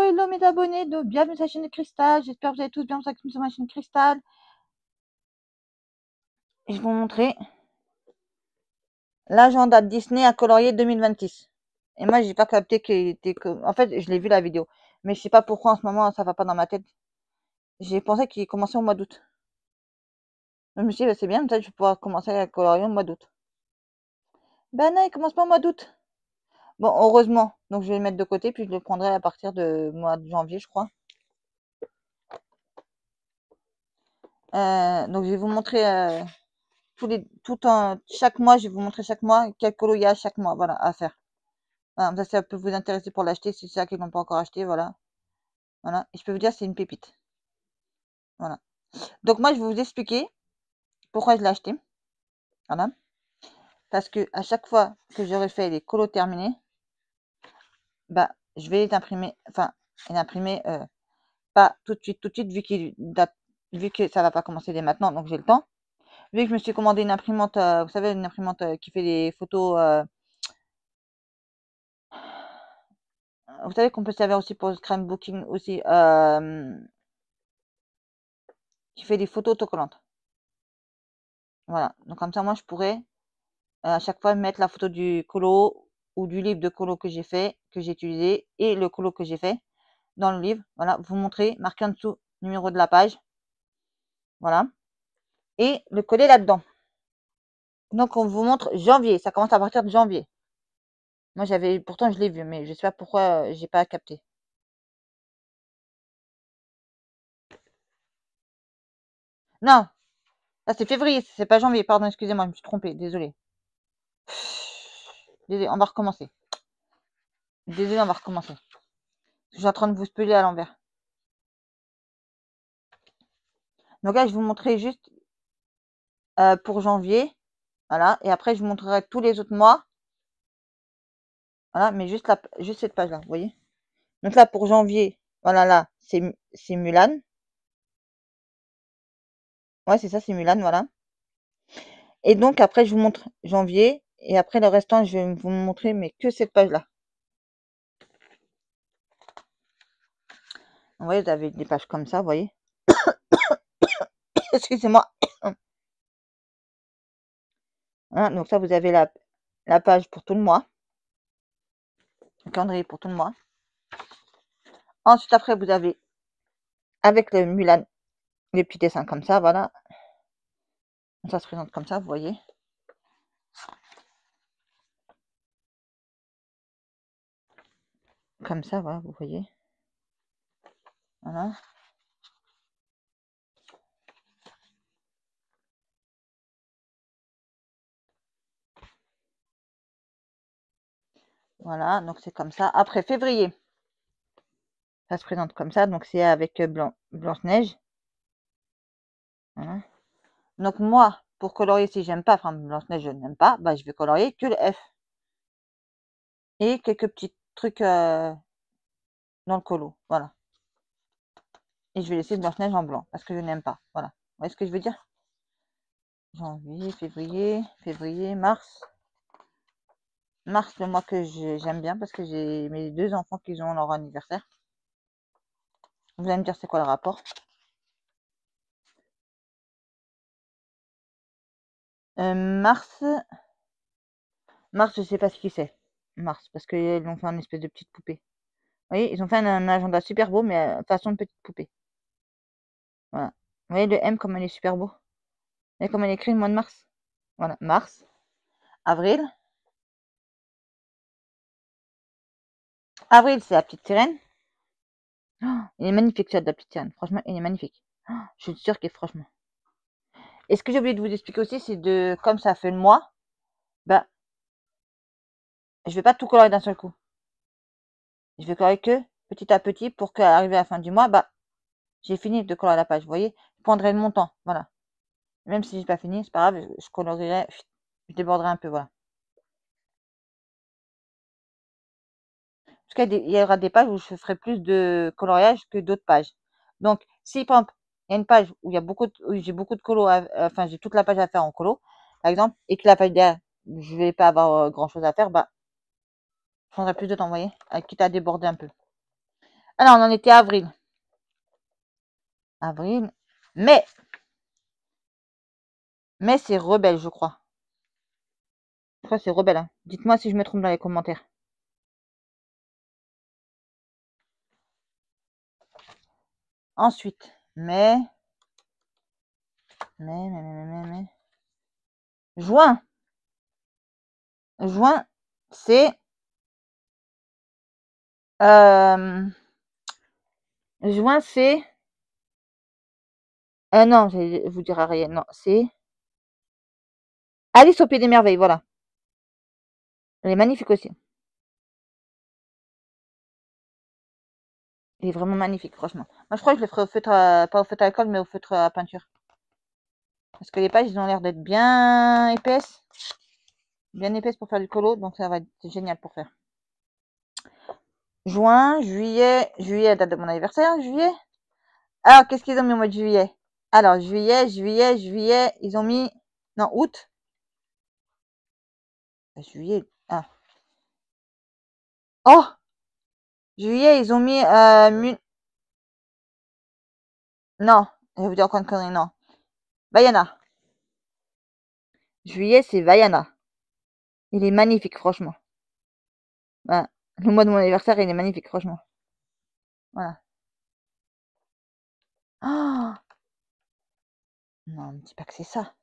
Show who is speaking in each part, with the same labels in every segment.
Speaker 1: hello mes abonnés, bienvenue sur la chaîne de Cristal. J'espère que vous allez tous bien sur ma chaîne Cristal. Et je vais vous montrer l'agenda Disney à colorier 2026. Et moi, j'ai pas capté qu'il était que. En fait, je l'ai vu la vidéo, mais je sais pas pourquoi en ce moment ça va pas dans ma tête. J'ai pensé qu'il commençait au mois d'août. Je me suis dit, bah, c'est bien, peut-être je vais pouvoir commencer à colorier au mois d'août. Ben non, il commence pas au mois d'août. Bon, heureusement. Donc je vais le mettre de côté, puis je le prendrai à partir de mois de janvier, je crois. Donc je vais vous montrer chaque mois, je vais vous montrer chaque mois quel colo il y a chaque mois, voilà, à faire. Voilà, ça peut vous intéresser pour l'acheter, si c'est ça qu'ils n'ont pas encore acheté, voilà. Voilà, et je peux vous dire, c'est une pépite. Voilà. Donc moi, je vais vous expliquer pourquoi je l'ai acheté. Voilà. Parce que à chaque fois que j'aurai fait les colos terminés, bah, je vais les imprimer, enfin, les imprimer, pas tout de suite, vu que ça va pas commencer dès maintenant, donc j'ai le temps. Vu que je me suis commandé une imprimante, vous savez, une imprimante qui fait des photos, vous savez qu'on peut se servir aussi pour le scrapbooking aussi, qui fait des photos autocollantes. Voilà, donc comme ça, moi, je pourrais à chaque fois mettre la photo du colo ou du livre de colo que j'ai fait, que j'ai utilisé, et le colo que j'ai fait dans le livre. Voilà, vous montrer, marquer en dessous numéro de la page. Voilà, et le coller là-dedans. Donc, on vous montre janvier, ça commence à partir de janvier. Moi, pourtant, je l'ai vu, mais je sais pas pourquoi j'ai pas capté. Non, ça c'est février, c'est pas janvier, pardon, excusez-moi, je me suis trompée, désolée. Désolée, on va recommencer. Désolée, on va recommencer. Je suis en train de vous spoiler à l'envers. Donc là, je vous montrerai juste pour janvier. Voilà, et après, je vous montrerai tous les autres mois. Voilà, mais juste cette page-là, vous voyez. Donc là, pour janvier, voilà, là, c'est Mulan. Ouais, c'est ça, c'est Mulan, voilà. Et donc, après, je vous montre janvier. Et après, le restant, je vais vous montrer, mais que cette page-là. Vous voyez, vous avez des pages comme ça, vous voyez. Excusez-moi. Hein, donc ça, vous avez la page pour tout le mois. Le calendrier pour tout le mois. Ensuite, après, vous avez, avec le Mulan, les petits dessins comme ça, voilà. Ça se présente comme ça, vous voyez. Comme ça, voilà, vous voyez. Voilà. Voilà, donc c'est comme ça. Après février, ça se présente comme ça. Donc c'est avec Blanche-Neige. Voilà. Donc moi, pour colorier, si j'aime pas, enfin Blanche-Neige, je n'aime pas, bah, je vais colorier que le F. Et quelques petits trucs dans le colo. Voilà. Et je vais laisser Blanche-Neige en blanc, parce que je n'aime pas. Voilà. Vous voyez ce que je veux dire? Janvier, février, mars. Mars, le mois que j'aime bien, parce que j'ai mes deux enfants qui ont leur anniversaire. Vous allez me dire c'est quoi le rapport? Mars, je sais pas ce qui c'est. Mars, parce qu'ils ont fait une espèce de petite poupée. Vous voyez, ils ont fait un agenda super beau, mais façon de petite poupée. Voilà. Vous voyez le M comme elle est super beau. Vous voyez comme elle est écrit le mois de mars. Voilà, mars, avril. Avril, c'est la petite sirène. Oh, il est magnifique, celui de la petite sirène. Franchement, il est magnifique. Oh, je suis sûre qu'il est franchement. Et ce que j'ai oublié de vous expliquer aussi, c'est comme ça fait le mois, bah, je vais pas tout colorier d'un seul coup. Je vais colorier que petit à petit pour qu'arriver à la fin du mois, bah, j'ai fini de colorier la page. Vous voyez, je prendrai le montant. Voilà. Même si j'ai pas fini, c'est pas grave, je colorierai, je déborderai un peu, voilà. Parce qu'il y aura des pages où je ferai plus de coloriage que d'autres pages. Donc, si par exemple, il y a une page où j'ai beaucoup de colo, enfin j'ai toute la page à faire en colo, par exemple, et que la page derrière, je vais pas avoir grand chose à faire, bah, je prendrai plus de temps, vous voyez, quitte à déborder un peu. Ah non, on en était avril. Avril. Mais c'est Rebelle, je crois. Je crois que c'est Rebelle. Hein. Dites-moi si je me trompe dans les commentaires. Ensuite, mai. Juin. Juin, c'est... Juin, c'est... non, je vais vous dire rien. Non, c'est... Alice au Pays des Merveilles, voilà. Elle est magnifique aussi. Elle est vraiment magnifique, franchement. Moi, je crois que je le ferai au feutre, pas au feutre à alcool, mais au feutre à peinture. Parce que les pages, ils ont l'air d'être bien épaisses. Bien épaisses pour faire du colo, donc ça va être génial pour faire. Juin, juillet, date de mon anniversaire, juillet. Alors, qu'est-ce qu'ils ont mis au mois de juillet? Alors, juillet, ils ont mis... Non, août. Juillet, ah. Oh! Juillet, ils ont mis... Non, je vais vous dire encore une connerie, non. Vaiana. Juillet, c'est Vaiana. Il est magnifique, franchement. Voilà. Le mois de mon anniversaire, il est magnifique, franchement. Voilà. Oh! Non, ne dis pas que c'est ça.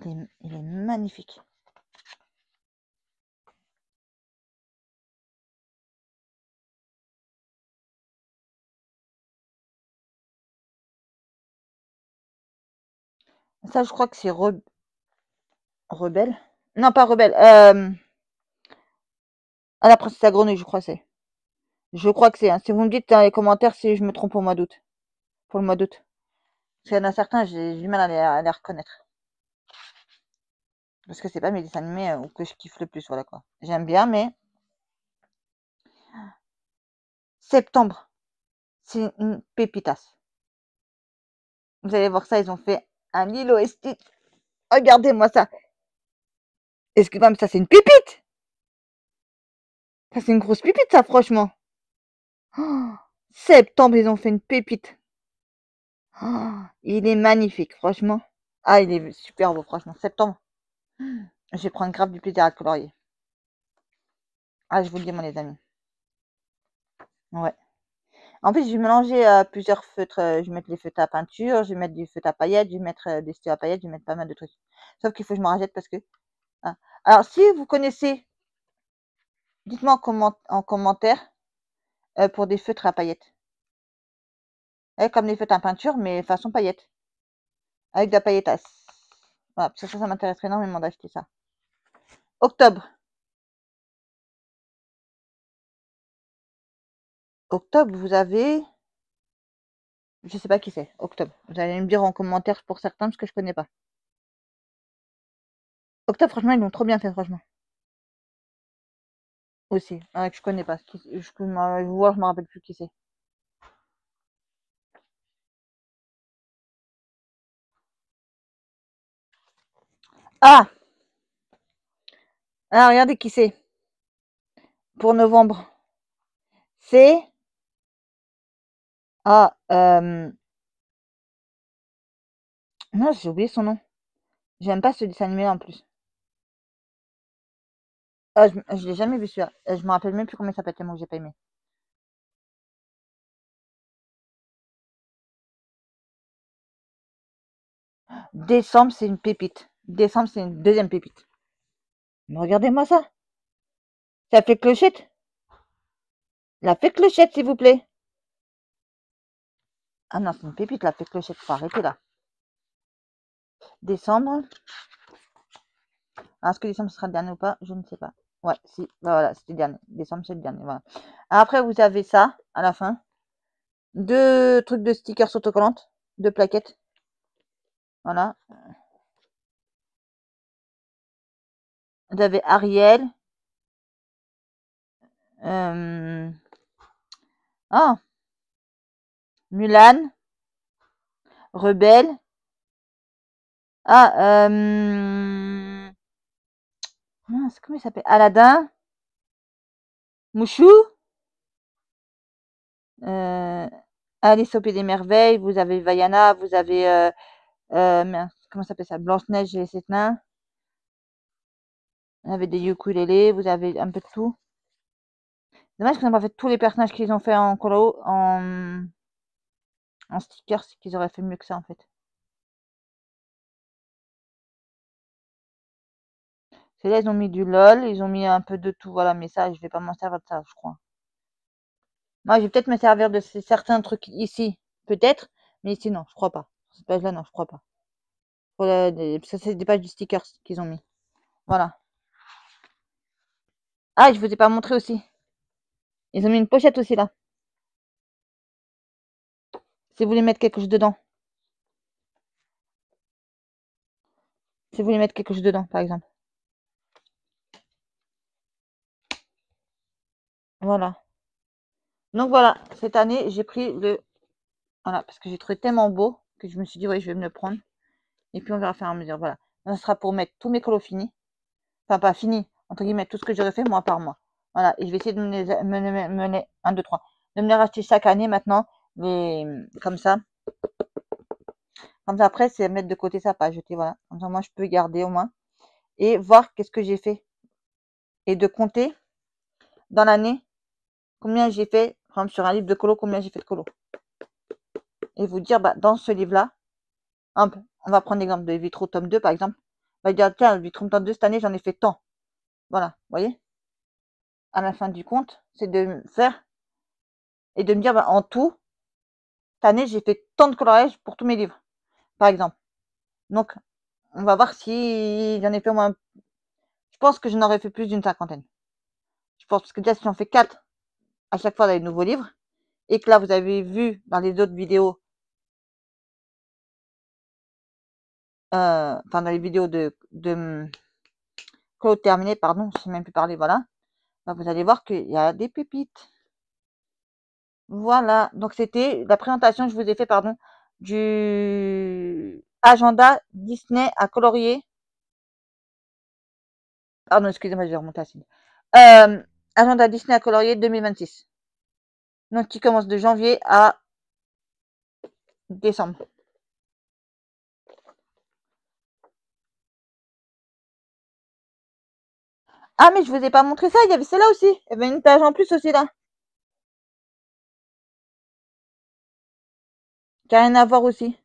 Speaker 1: Il est magnifique. Ça, je crois que c'est Rebelle. Non, pas Rebelle. Ah, la princesse à grenouille, je crois que c'est. Je crois que c'est. Hein. Si vous me dites dans les commentaires si je me trompe au mois d'août. Pour le mois d'août. Parce qu'il y en a certains, j'ai du mal à les reconnaître. Parce que c'est pas mes dessins animés que je kiffe le plus, voilà quoi. J'aime bien, mais... Septembre, c'est une pépitasse. Vous allez voir ça, ils ont fait un Lilo et Stitch. Regardez-moi ça. Excusez-moi, mais ça, c'est une pépite. Ça, c'est une grosse pépite, ça, franchement. Oh, septembre, ils ont fait une pépite. Oh, il est magnifique, franchement. Ah, il est super beau, franchement. Septembre, je vais prendre grave du plaisir à le colorier. Ah, je vous le dis, moi, les amis. Ouais. En plus, je vais mélanger plusieurs feutres. Je vais mettre les feutres à peinture, je vais mettre du feutre à paillettes, je vais mettre des stylos à paillettes, je vais mettre pas mal de trucs. Sauf qu'il faut que je me rachète parce que... Ah. Alors, si vous connaissez, dites-moi en commentaire pour des feutres à paillettes. Comme des feutres à peinture, mais façon paillettes. Avec de la pailletasse. Voilà, parce que ça m'intéresserait énormément d'acheter ça. Octobre. Octobre, vous avez... Je sais pas qui c'est. Octobre. Vous allez me dire en commentaire pour certains, parce que je connais pas. Octobre, franchement, ils l'ont trop bien fait, franchement. Aussi. Que je connais pas. Je me rappelle plus qui c'est. Ah! Ah, regardez qui c'est. Pour novembre. C'est... Ah, non, j'ai oublié son nom. J'aime pas ce dessin animé en plus. Ah, je l'ai jamais vu celui-là. Je me rappelle même plus comment il s'appelle tellement que j'ai pas aimé. Décembre, c'est une pépite. Décembre, c'est une deuxième pépite. Mais regardez-moi ça. Ça fait clochette. La fée clochette, s'il vous plaît. Ah non, c'est une pépite, la fée clochette. Faut arrêter là. Décembre. Est-ce que décembre sera le dernier ou pas? Je ne sais pas. Ouais, si. Bah voilà, c'était le dernier. Décembre, c'est le dernier. Voilà. Après, vous avez ça, à la fin. 2 trucs de stickers autocollantes. 2 plaquettes. Voilà. Vous avez Ariel. Ah, Mulan. Rebelle. Ah, comment il s'appelle? Aladdin. Mouchou. Alice au Pays des Merveilles, vous avez Vaiana, vous avez comment ça s'appelle ça? Blanche-Neige et les 7 nains. Vous avez des ukulélés, vous avez un peu de tout. Dommage qu'ils n'ont pas fait tous les personnages qu'ils ont fait en colo, en stickers, qu'ils auraient fait mieux que ça en fait. C'est là, ils ont mis du LOL, ils ont mis un peu de tout, voilà, mais ça, je vais pas m'en servir de ça, je crois. Moi, je vais peut-être me servir de certains trucs ici, peut-être, mais ici, non, je crois pas. Sur cette page-là, non, je crois pas. Parce que c'est des pages de stickers qu'ils ont mis. Voilà. Ah, je vous ai pas montré aussi. Ils ont mis une pochette aussi là. Si vous voulez mettre quelque chose dedans. Si vous voulez mettre quelque chose dedans, par exemple. Voilà. Donc voilà, cette année, j'ai pris le... Voilà, parce que j'ai trouvé tellement beau que je me suis dit, oui, je vais me le prendre. Et puis on verra faire à mesure, voilà. Ça sera pour mettre tous mes colos finis. Enfin, pas finis, entre guillemets, tout ce que j'aurais fait mois par mois. Voilà, et je vais essayer de me les 1, 2, 3. De me les racheter chaque année maintenant, mais comme ça. Comme ça, après, c'est mettre de côté ça, pas jeter, voilà. Comme ça, moi, je peux garder au moins. Et voir qu'est-ce que j'ai fait. Et de compter dans l'année combien j'ai fait, par exemple, sur un livre de colo, combien j'ai fait de colo. Et vous dire, bah, dans ce livre-là, on va prendre l'exemple de Vitro tome 2, par exemple. On va dire, tiens, Vitro tome 2, cette année, j'en ai fait tant. Voilà, vous voyez. À la fin du compte, c'est de me faire et de me dire, bah, en tout, cette année, j'ai fait tant de coloriage pour tous mes livres, par exemple. Donc, on va voir si j'en ai fait au moins. Je pense que j'en aurais fait plus d'une cinquantaine. Je pense, parce que déjà, si j'en fais 4 à chaque fois dans les nouveaux livres, et que là, vous avez vu dans les autres vidéos, enfin, dans les vidéos de Claude terminé, pardon, je ne sais même plus parler, voilà. Bah, vous allez voir qu'il y a des pépites. Voilà, donc c'était la présentation que je vous ai fait, pardon, du agenda Disney à colorier. Pardon, excusez-moi, je vais remonter à Cine. Agenda Disney à colorier 2026. Donc, qui commence de janvier à décembre. Ah, mais je vous ai pas montré ça, il y avait celle-là aussi. Il y avait une page en plus aussi là. Qui a rien à voir aussi.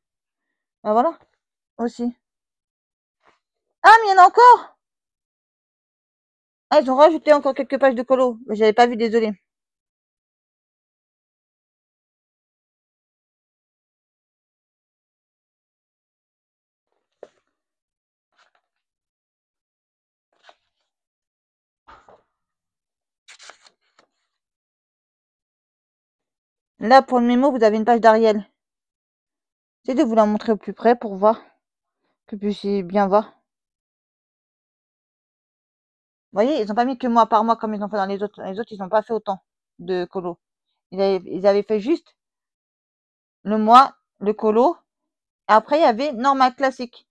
Speaker 1: Ben voilà, aussi. Ah, mais il y en a encore. Ah, ils ont rajouté encore quelques pages de colo. J'avais pas vu, désolé. Là, pour le mémo, vous avez une page d'Ariel. J'essaie de vous la montrer au plus près pour voir. Que vous puissiez bien voir. Vous voyez, ils n'ont pas mis que mois par mois comme ils ont fait dans les autres. Les autres, ils n'ont pas fait autant de colo. Ils avaient fait juste le mois, le colo. Et après, il y avait normal classique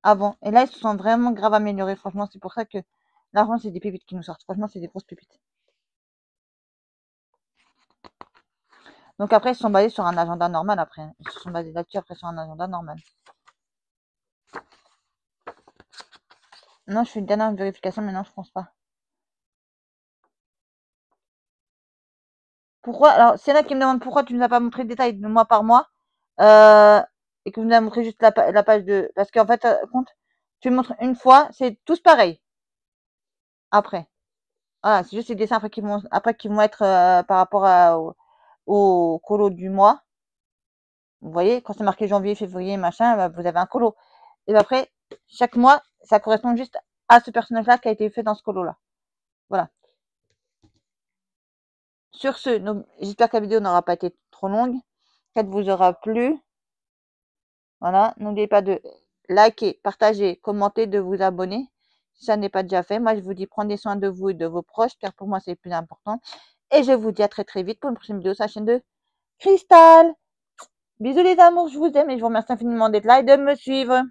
Speaker 1: avant. Et là, ils se sont vraiment grave améliorés. Franchement, c'est pour ça que là, franchement, c'est des pépites qui nous sortent. Franchement, c'est des grosses pépites. Donc après, ils se sont basés sur un agenda normal après. Ils se sont basés là-dessus après sur un agenda normal. Non, je fais une dernière vérification, mais non, je pense pas. Pourquoi? Alors, s'il y en a qui me demandent pourquoi tu ne nous as pas montré le détail de mois par mois, et que vous nous avez montré juste la page de. Parce qu'en fait, compte, tu me montres une fois, c'est tous pareil. Après. Voilà, c'est juste les dessins après qui vont être par rapport au colo du mois. Vous voyez, quand c'est marqué janvier, février, machin, bah, vous avez un colo. Et après, chaque mois, ça correspond juste à ce personnage-là qui a été fait dans ce colo-là. Voilà. Sur ce, j'espère que la vidéo n'aura pas été trop longue, qu'elle vous aura plu. Voilà, n'oubliez pas de liker, partager, commenter, de vous abonner si ça n'est pas déjà fait. Moi, je vous dis prenez soin de vous et de vos proches, car pour moi, c'est le plus important. Et je vous dis à très très vite pour une prochaine vidéo sur la chaîne de Cristal. Bisous les amours, je vous aime et je vous remercie infiniment d'être là et de me suivre.